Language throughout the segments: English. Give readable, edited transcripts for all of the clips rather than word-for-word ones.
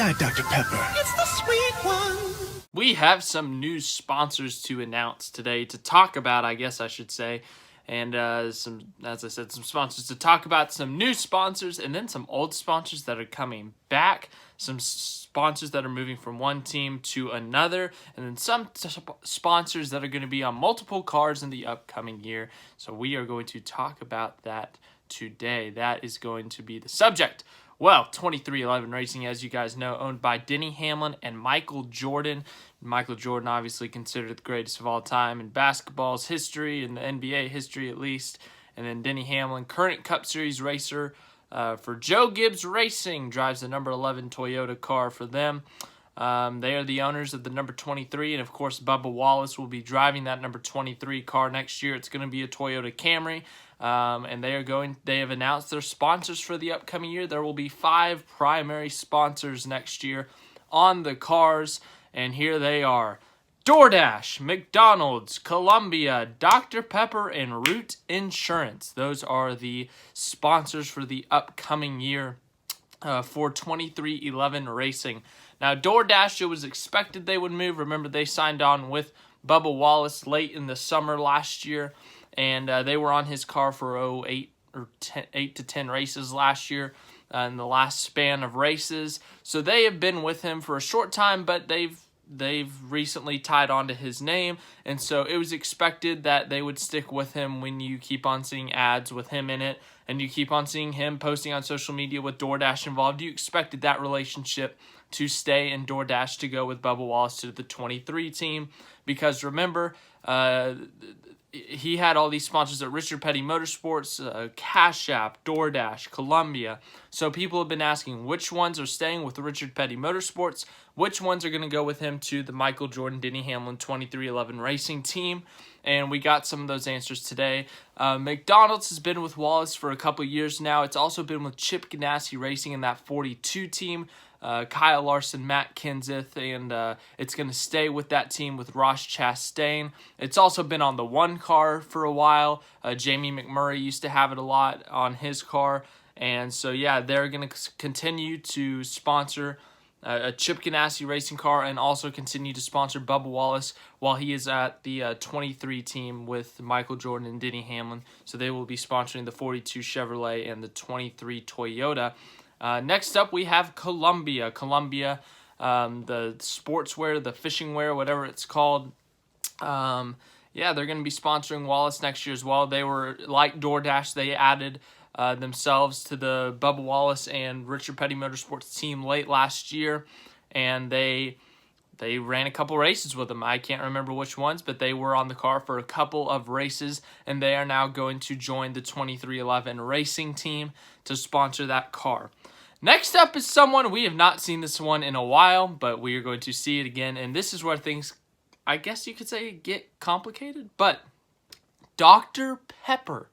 Diet Dr. Pepper. It's the sweet one. We have some new sponsors to announce today, to talk about, I guess I should say. And some sponsors to talk about, some new sponsors, and then some old sponsors that are coming back, some sponsors that are moving from one team to another, and then some sponsors that are going to be on multiple cars in the upcoming year. So we are going to talk about that today. That is going to be the subject. Well, 2311 Racing, as you guys know, owned by Denny Hamlin and Michael Jordan. Michael Jordan, obviously considered the greatest of all time in basketball's history, in the NBA history at least. And then Denny Hamlin, current Cup Series racer for Joe Gibbs Racing, drives the number 11 Toyota car for them. They are the owners of the number 23, and of course Bubba Wallace will be driving that number 23 car next year. It's going to be a Toyota Camry, and they have announced their sponsors for the upcoming year. There will be 5 primary sponsors next year on the cars, and here they are: Doordash, McDonald's, Columbia, Dr. Pepper, and Root Insurance. Those are the sponsors for the upcoming year for 2311 Racing. Now, Doordash, it was expected they would move. Remember, they signed on with Bubba Wallace late in the summer last year, and they were on his car for 8 to 10 races last year in the last span of races. So they have been with him for a short time, but they've recently tied on to his name, and so it was expected that they would stick with him. When you keep on seeing ads with him in it, and you keep on seeing him posting on social media with Doordash involved, you expected that relationship to stay and Doordash to go with Bubba Wallace to the 23 team, because remember, he had all these sponsors at Richard Petty Motorsports, Cash App, Doordash, Columbia. So people have been asking which ones are staying with Richard Petty Motorsports, which ones are going to go with him to the Michael Jordan, Denny Hamlin 2311 Racing team. And we got some of those answers today. McDonald's has been with Wallace for a couple years now. It's also been with Chip Ganassi Racing in that 42 team. Kyle Larson, Matt Kenseth, and it's going to stay with that team with Ross Chastain. It's also been on the one car for a while. Jamie McMurray used to have it a lot on his car. And so, yeah, they're going to continue to sponsor a Chip Ganassi racing car and also continue to sponsor Bubba Wallace while he is at the 23 team with Michael Jordan and Denny Hamlin. So they will be sponsoring the 42 Chevrolet and the 23 Toyota. Next up, we have Columbia. Columbia, the sportswear, the fishing wear, whatever it's called. Yeah, they're going to be sponsoring Wallace next year as well. They were, like Doordash, they added themselves to the Bubba Wallace and Richard Petty Motorsports team late last year, and they ran a couple races with them. I can't remember which ones, but they were on the car for a couple of races, and they are now going to join the 2311 Racing team to sponsor that car. Next up is someone, we have not seen this one in a while, but we are going to see it again, and this is where things, I guess you could say, get complicated, but Dr. Pepper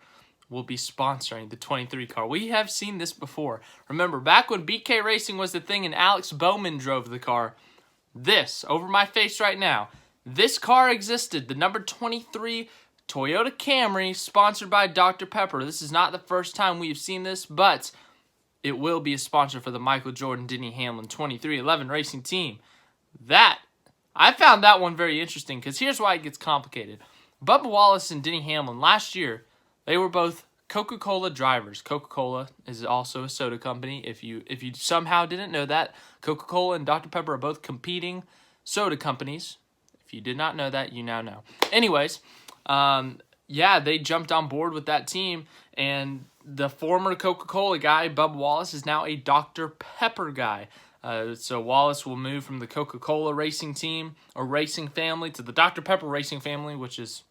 will be sponsoring the 23 car. We have seen this before. Remember, back when BK Racing was the thing and Alex Bowman drove the car, this, over my face right now, this car existed, the number 23 Toyota Camry, sponsored by Dr. Pepper. This is not the first time we've seen this, but it will be a sponsor for the Michael Jordan, Denny Hamlin 2311 Racing team. I found that one very interesting, because here's why it gets complicated. Bubba Wallace and Denny Hamlin, last year, they were both Coca-Cola drivers. Coca-Cola is also a soda company. If you somehow didn't know that, Coca-Cola and Dr. Pepper are both competing soda companies. If you did not know that, you now know. Anyways, yeah, they jumped on board with that team, and the former Coca-Cola guy, Bubba Wallace, is now a Dr. Pepper guy. So Wallace will move from the Coca-Cola racing team or racing family to the Dr. Pepper racing family, which is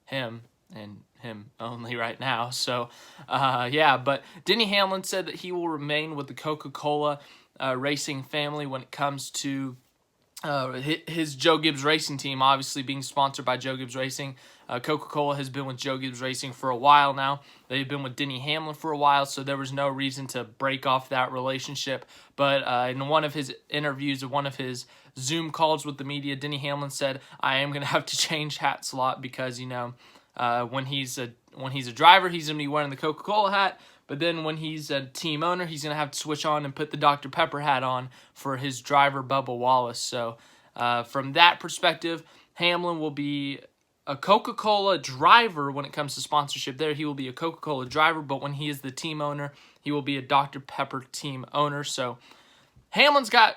him and him only right now. So, yeah, but Denny Hamlin said that he will remain with the Coca-Cola racing family when it comes to his Joe Gibbs Racing team, obviously being sponsored by Joe Gibbs Racing. Coca-Cola has been with Joe Gibbs Racing for a while now. They've been with Denny Hamlin for a while, so there was no reason to break off that relationship. But in one of his interviews, one of his Zoom calls with the media, Denny Hamlin said, I am going to have to change hats a lot because, you know, when he's a driver, he's going to be wearing the Coca-Cola hat. But then when he's a team owner, he's going to have to switch on and put the Dr. Pepper hat on for his driver, Bubba Wallace. So from that perspective, Hamlin will be a Coca-Cola driver when it comes to sponsorship there. He will be a Coca-Cola driver, but when he is the team owner, he will be a Dr. Pepper team owner. So Hamlin's got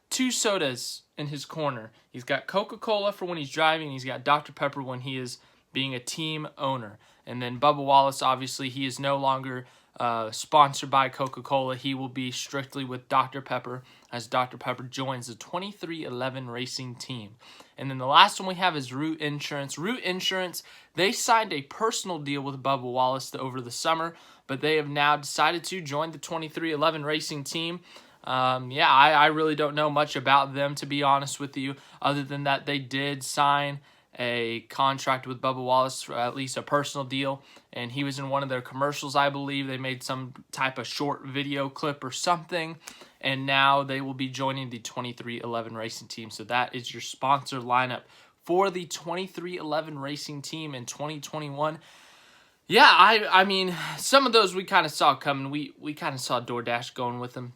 2 sodas in his corner. He's got Coca-Cola for when he's driving, and he's got Dr. Pepper when he is being a team owner. And then Bubba Wallace, obviously, he is no longer sponsored by Coca-Cola. He will be strictly with Dr. Pepper as Dr. Pepper joins the 2311 Racing Team. And then the last one we have is Root Insurance. Root Insurance, they signed a personal deal with Bubba Wallace over the summer, but they have now decided to join the 2311 Racing Team. I really don't know much about them, to be honest with you, other than that they did sign a contract with Bubba Wallace, for at least a personal deal, and he was in one of their commercials, I believe. They made some type of short video clip or something, and now they will be joining the 2311 Racing Team. So that is your sponsor lineup for the 2311 Racing Team in 2021. Yeah, I mean, some of those we kind of saw coming. We kind of saw Doordash going with them.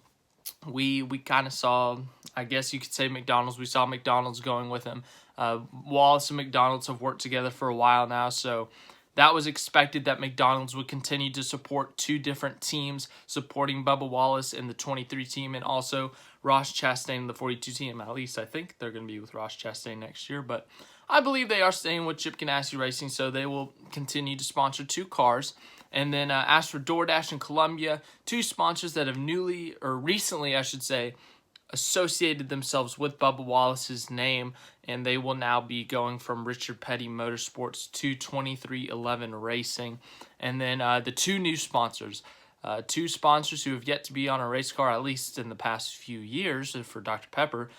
We kind of saw, I guess you could say, McDonald's. We saw McDonald's going with him. Wallace and McDonald's have worked together for a while now, so that was expected that McDonald's would continue to support 2 different teams, supporting Bubba Wallace in the 23 team and also Ross Chastain in the 42 team. At least I think they're going to be with Ross Chastain next year, but I believe they are staying with Chip Ganassi Racing, so they will continue to sponsor 2 cars. And then as for Doordash and Columbia, 2 sponsors that have recently, I should say, associated themselves with Bubba Wallace's name, and they will now be going from Richard Petty Motorsports to 2311 Racing. And then the 2 new sponsors, 2 sponsors who have yet to be on a race car, at least in the past few years for Dr. Pepper.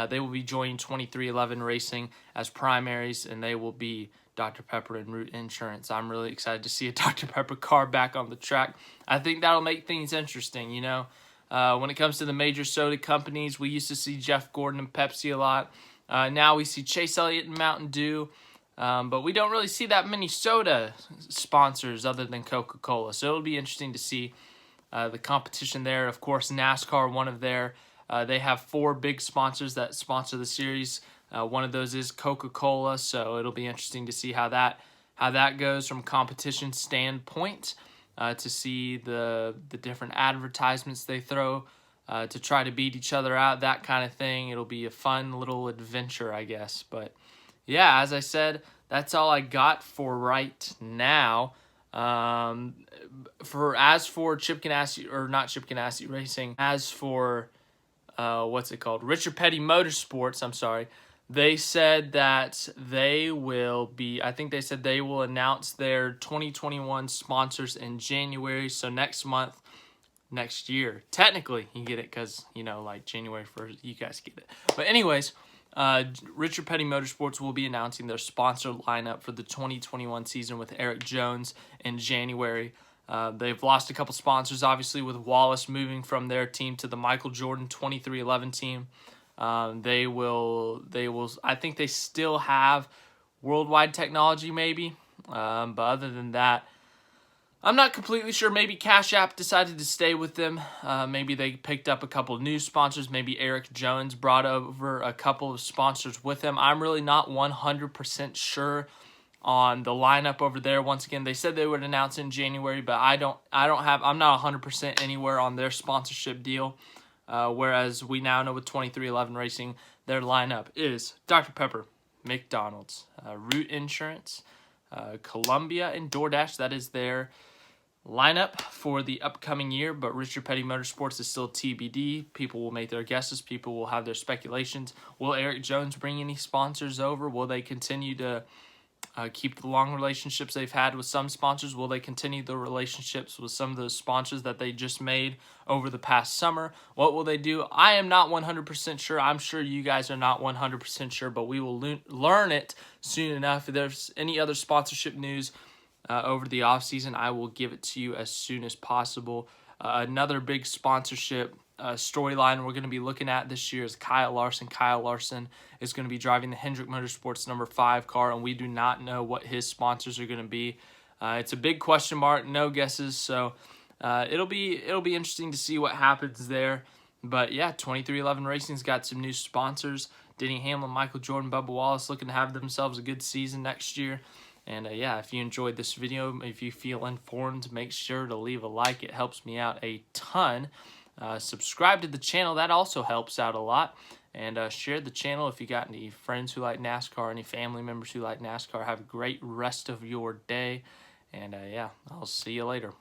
They will be joining 2311 Racing as primaries, and they will be Dr. Pepper and Root Insurance. I'm really excited to see a Dr. Pepper car back on the track. I think that'll make things interesting, you know. When it comes to the major soda companies, we used to see Jeff Gordon and Pepsi a lot. Now we see Chase Elliott and Mountain Dew. But we don't really see that many soda sponsors other than Coca-Cola. So it'll be interesting to see the competition there. Of course, NASCAR, one of their, they have 4 big sponsors that sponsor the series. One of those is Coca-Cola. So it'll be interesting to see how that goes from competition standpoint. To see the different advertisements they throw to try to beat each other out, that kind of thing. It'll be a fun little adventure, I guess. But yeah, as I said, that's all I got for right now. As for Chip Ganassi, or not Chip Ganassi Racing, as for Richard Petty Motorsports, I'm sorry. They said that they will announce their 2021 sponsors in January. So next year. Technically, you get it because, like January 1st, you guys get it. But anyways, Richard Petty Motorsports will be announcing their sponsor lineup for the 2021 season with Eric Jones in January. They've lost a couple sponsors, obviously, with Wallace moving from their team to the Michael Jordan 2311 team. They will, I think they still have Worldwide Technology maybe, but other than that, I'm not completely sure. Maybe Cash App decided to stay with them. Maybe they picked up a couple of new sponsors. Maybe Eric Jones brought over a couple of sponsors with him. I'm really not 100% sure on the lineup over there. Once again, they said they would announce in January, but I'm not 100% anywhere on their sponsorship deal. Whereas we now know with 2311 Racing, their lineup is Dr. Pepper, McDonald's, Root Insurance, Columbia, and Doordash. That is their lineup for the upcoming year, but Richard Petty Motorsports is still TBD. People will make their guesses. People will have their speculations. Will Eric Jones bring any sponsors over? Will they continue to keep the long relationships they've had with some sponsors? Will they continue the relationships with some of those sponsors that they just made over the past summer? What will they do? I am not 100% sure. I'm sure you guys are not 100% sure, but we will learn it soon enough. If there's any other sponsorship news over the offseason, I will give it to you as soon as possible. Another big sponsorship storyline we're going to be looking at this year is Kyle Larson. Kyle Larson is going to be driving the Hendrick Motorsports number 5 car, and we do not know what his sponsors are going to be. It's a big question mark, no guesses, so it'll be interesting to see what happens there. But yeah, 2311 Racing's got some new sponsors. Denny Hamlin, Michael Jordan, Bubba Wallace looking to have themselves a good season next year. And yeah, if you enjoyed this video, if you feel informed, make sure to leave a like. It helps me out a ton. Subscribe to the channel. That also helps out a lot. And share the channel if you got any friends who like NASCAR, any family members who like NASCAR. Have a great rest of your day. And yeah, I'll see you later.